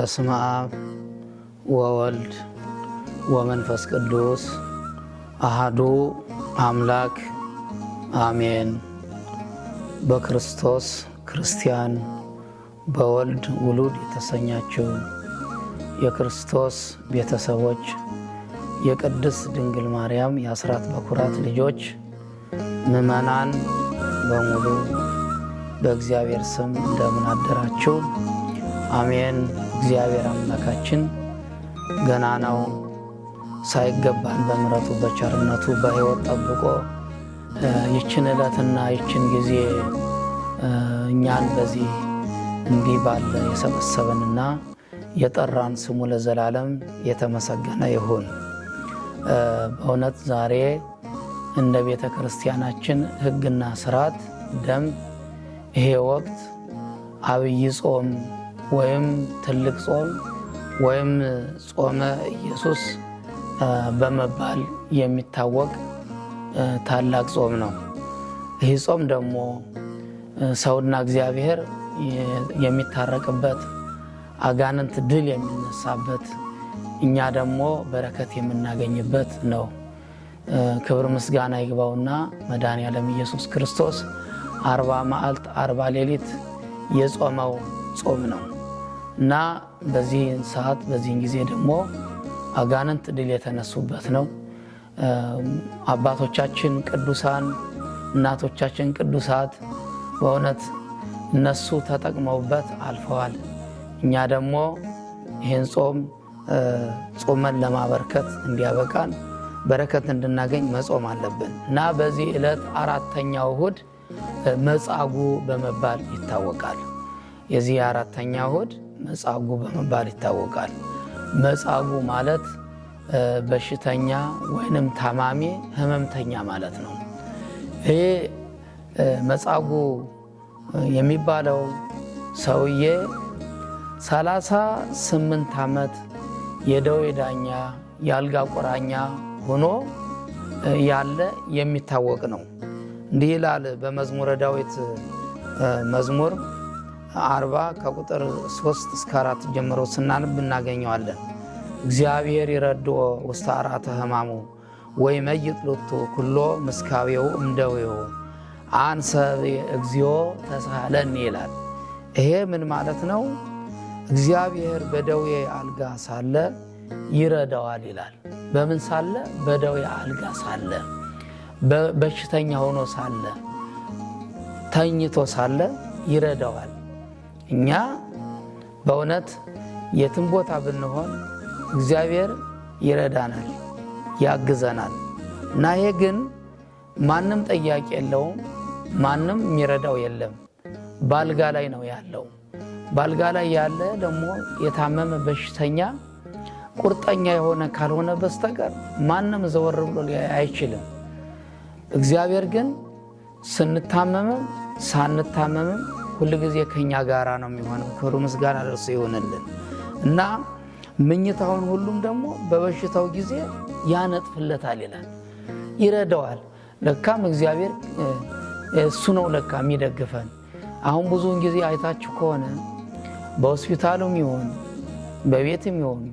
በስመ አብ ወወልድ ወመንፈስ ቅዱስ አሐዱ አምላክ አሜን። በክርስቶስ ክርስቲያን በወልድ ውሉድ የተሰኛችሁ የክርስቶስ ቤተሰቦች የቅድስት ድንግል ማርያም የአስራት በኩራት ልጆች ምእመናን በሙሉ በእግዚአብሔር ስም እንደምን አደራችሁ? አሜን። እግዚአብሔር አምላካችን ገናናው ሳይገባን በምሕረቱ በቸርነቱ በሕይወት ጠብቆ ይችን ዕለትና ይችን ጊዜ እኛን በዚህ እንዲህ ባለ የሰበሰበንና የጠራን ስሙ ለዘላለም የተመሰገነ ይሁን። በእውነት ዛሬ እንደ ቤተ ክርስቲያናችን ሕግና ስርዓት ደንብ ይሄ ወቅት አብይ ጾም ወይም ትልቅ ጾም ወይም ጾመ ኢየሱስ በመባል የሚታወቅ ታላቅ ጾም ነው። ይህ ጾም ደግሞ ሰውና እግዚአብሔር የሚታረቅበት፣ አጋንንት ድል የሚነሳበት፣ እኛ ደግሞ በረከት የምናገኝበት ነው። ክብር ምስጋና ይግባውና መድኃኔዓለም ኢየሱስ ክርስቶስ 40 መዓልት 40 ሌሊት የጾመው ጾም ነው እና በዚህ ሰዓት በዚህ ጊዜ ደግሞ አጋንንት ድል የተነሱበት ነው። አባቶቻችን ቅዱሳን፣ እናቶቻችን ቅዱሳት በእውነት እነሱ ተጠቅመውበት አልፈዋል። እኛ ደግሞ ይህን ጾም ጾመን ለማበርከት እንዲያበቃን በረከት እንድናገኝ መጾም አለብን እና በዚህ ዕለት አራተኛው እሁድ መጻጉዕ በመባል ይታወቃል። የዚህ አራተኛው እሁድ መጻጉዕ በመባል ይታወቃል። መጻጉዕ ማለት በሽተኛ ወይንም ታማሚ ህመምተኛ ማለት ነው። ይሄ መጻጉዕ የሚባለው ሰውዬ 38 ዓመት የደዌ ዳኛ የአልጋ ቁራኛ ሆኖ ያለ የሚታወቅ ነው። እንዲህ ይላል በመዝሙረ ዳዊት መዝሙር 40 ከቁጥር 3 እስከ 4 ጀምሮ ስናነብ እናገኘዋለን። እግዚአብሔር ይረድኦ ውስተ አርዓተ ሕማሙ ወይመይጥ ሎቱ ኩሎ ምስካቤው እምደዌው አንሰ እግዚኦ ተሳሃለኒ ይላል። ይሄ ምን ማለት ነው? እግዚአብሔር በደዌ አልጋ ሳለ ይረዳዋል ይላል። በምን ሳለ? በደዌ አልጋ ሳለ፣ በሽተኛ ሆኖ ሳለ፣ ተኝቶ ሳለ ይረዳዋል። እኛ በእውነት የትም ቦታ ብንሆን እግዚአብሔር ይረዳናል፣ ያግዘናል እና ይሄ ግን ማንም ጠያቂ የለውም፣ ማንም የሚረዳው የለም። ባልጋ ላይ ነው ያለው። ባልጋ ላይ ያለ ደግሞ የታመመ በሽተኛ ቁርጠኛ የሆነ ካልሆነ በስተቀር ማንም ዘወር ብሎ ሊያይ አይችልም። እግዚአብሔር ግን ስንታመምም ሳንታመምም ሁል ጊዜ ከኛ ጋራ ነው የሚሆነው። ክብር ምስጋና ለእርሱ ይሆንልን እና ምኝታውን ሁሉም ደግሞ በበሽታው ጊዜ ያነጥፍለታል ይላል፣ ይረዳዋል። ለካም እግዚአብሔር እሱ ነው ለካ የሚደግፈን። አሁን ብዙውን ጊዜ አይታችሁ ከሆነ በሆስፒታሉም ይሆን በቤትም ይሆን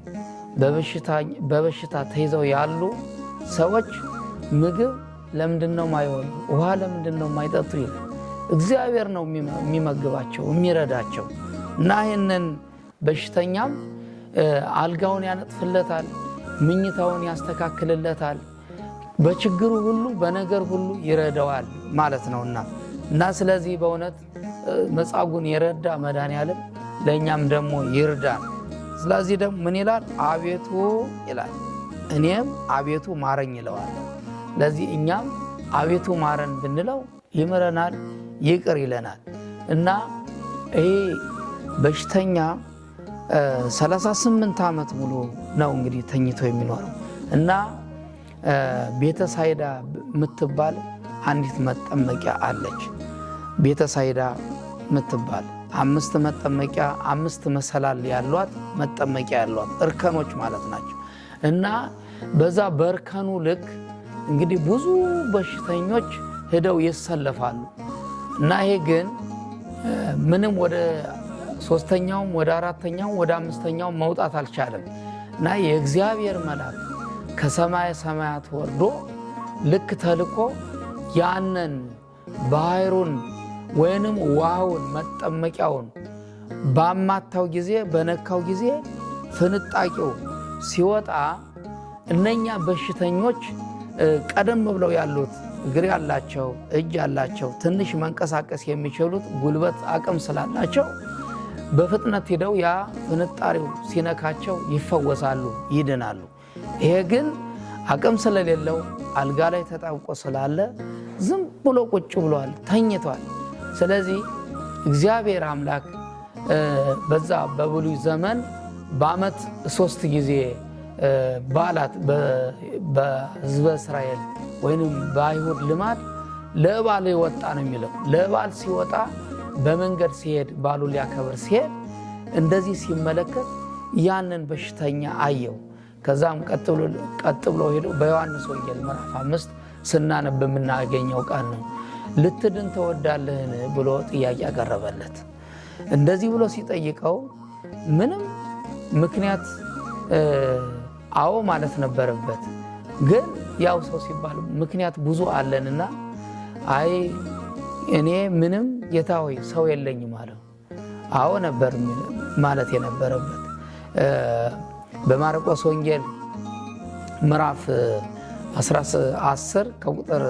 በበሽታ ተይዘው ያሉ ሰዎች ምግብ ለምንድነው ማይወሉ? ውሃ ለምንድነው ማይጠጡ? ይላል። እግዚአብሔር ነው የሚመግባቸው የሚረዳቸው እና ይህንን በሽተኛም አልጋውን ያነጥፍለታል፣ ምኝታውን ያስተካክልለታል፣ በችግሩ ሁሉ በነገር ሁሉ ይረዳዋል ማለት ነውና እና ስለዚህ በእውነት መጻጉዕን የረዳ መድኃኔዓለም ለእኛም ደግሞ ይርዳን። ስለዚህ ደግሞ ምን ይላል? አቤቱ ይላል፣ እኔም አቤቱ ማረኝ ይለዋለሁ። ለዚህ እኛም አቤቱ ማረን ብንለው ይምረናል፣ ይቅር ይለናል እና ይሄ በሽተኛ 38 ዓመት ሙሉ ነው እንግዲህ ተኝቶ የሚኖረው እና ቤተሳይዳ የምትባል አንዲት መጠመቂያ አለች። ቤተሳይዳ የምትባል 5 መጠመቂያ 5 መሰላል ያሏት መጠመቂያ ያሏት እርከኖች ማለት ናቸው እና በዛ በእርከኑ ልክ እንግዲህ ብዙ በሽተኞች ሄደው ይሰለፋሉ እና ይሄ ግን ምንም ወደ ሶስተኛውም ወደ አራተኛው ወደ አምስተኛው መውጣት አልቻለም እና የእግዚአብሔር መልአክ ከሰማይ ሰማያት ወርዶ ልክ ተልኮ ያንን ባህሩን ወይንም ውሃውን መጠመቂያውን ባማታው ጊዜ በነካው ጊዜ ፍንጣቂው ሲወጣ እነኛ በሽተኞች ቀደም ብለው ያሉት እግር ያላቸው እጅ ያላቸው ትንሽ መንቀሳቀስ የሚችሉት ጉልበት አቅም ስላላቸው በፍጥነት ሄደው ያ ፍንጣሪው ሲነካቸው ይፈወሳሉ፣ ይድናሉ። ይሄ ግን አቅም ስለሌለው አልጋ ላይ ተጣብቆ ስላለ ዝም ብሎ ቁጭ ብሏል፣ ተኝቷል። ስለዚህ እግዚአብሔር አምላክ በዛ በብሉይ ዘመን በዓመት 3 ጊዜ በዓላት በሕዝበ እስራኤል ወይንም በአይሁድ ልማድ ለበዓል ይወጣ ነው የሚለው። ለበዓል ሲወጣ በመንገድ ሲሄድ ባሉ ሊያከብር ሲሄድ እንደዚህ ሲመለከት ያንን በሽተኛ አየው። ከዛም ቀጥ ብሎ ሄዶ በዮሐንስ ወንጌል ምዕራፍ 5 ስናነብ የምናገኘው ቃል ነው። ልትድን ትወዳለህን ብሎ ጥያቄ ያቀረበለት። እንደዚህ ብሎ ሲጠይቀው ምንም ምክንያት አዎ ማለት ነበረበት። ግን ያው ሰው ሲባል ምክንያት ብዙ አለንና አይ እኔ ምንም ጌታ ሆይ ሰው የለኝም አለው። አዎ ነበር ማለት የነበረበት። በማርቆስ ወንጌል ምዕራፍ 10 ከቁጥር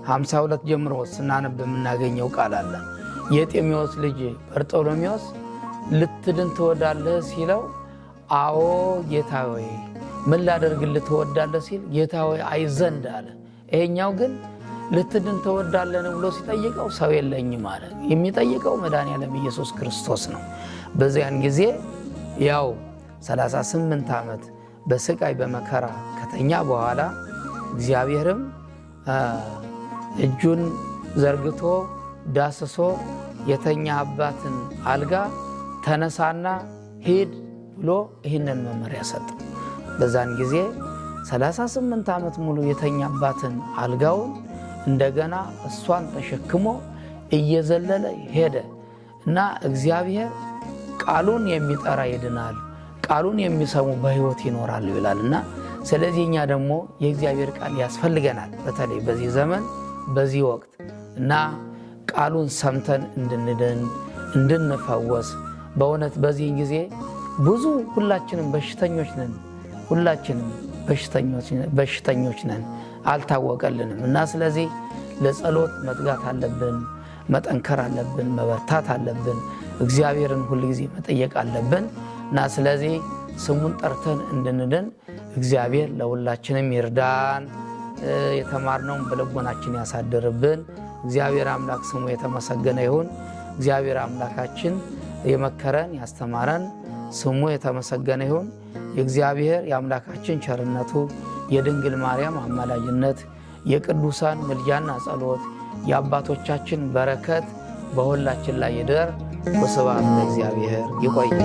52 ጀምሮ ስናነብ የምናገኘው ቃል አለ። የጤሜዎስ ልጅ በርጦሎሜዎስ ልትድን ትወዳለህ ሲለው አዎ ጌታ ሆይ ምን ላደርግልህ ትወዳለህ ሲል ጌታ ሆይ አይ ዘንድ አለ። ይሄኛው ግን ልትድን ትወዳለህ ብሎ ሲጠይቀው ሰው የለኝም አለ። የሚጠይቀው መድኃኒዓለም ኢየሱስ ክርስቶስ ነው። በዚያን ጊዜ ያው 38 ዓመት በስቃይ በመከራ ከተኛ በኋላ እግዚአብሔርም እጁን ዘርግቶ ዳስሶ የተኛበትን አልጋ ተነሳና ሂድ ብሎ ይህንን መመሪያ ሰጠ። በዛን ጊዜ 38 ዓመት ሙሉ የተኛባትን አልጋውን እንደገና እሷን ተሸክሞ እየዘለለ ሄደ እና እግዚአብሔር ቃሉን የሚጠራ ይድናል፣ ቃሉን የሚሰሙ በሕይወት ይኖራሉ ይላልና ስለዚህ እኛ ደግሞ የእግዚአብሔር ቃል ያስፈልገናል። በተለይ በዚህ ዘመን በዚህ ወቅት እና ቃሉን ሰምተን እንድንድን እንድንፈወስ በእውነት በዚህ ጊዜ ብዙ ሁላችንም በሽተኞች ነን። ሁላችንም በሽተኞች ነን፣ አልታወቀልንም እና ስለዚህ ለጸሎት መትጋት አለብን፣ መጠንከር አለብን፣ መበርታት አለብን፣ እግዚአብሔርን ሁል ጊዜ መጠየቅ አለብን እና ስለዚህ ስሙን ጠርተን እንድንድን እግዚአብሔር ለሁላችንም ይርዳን። የተማርነውን በልቦናችን ያሳድርብን። እግዚአብሔር አምላክ ስሙ የተመሰገነ ይሁን። እግዚአብሔር አምላካችን የመከረን ያስተማረን ስሙ የተመሰገነ ይሁን። የእግዚአብሔር የአምላካችን ቸርነቱ፣ የድንግል ማርያም አማላጅነት፣ የቅዱሳን ምልጃና ጸሎት፣ የአባቶቻችን በረከት በሁላችን ላይ ይደር። ወስብሐት ለእግዚአብሔር። ይቆያል።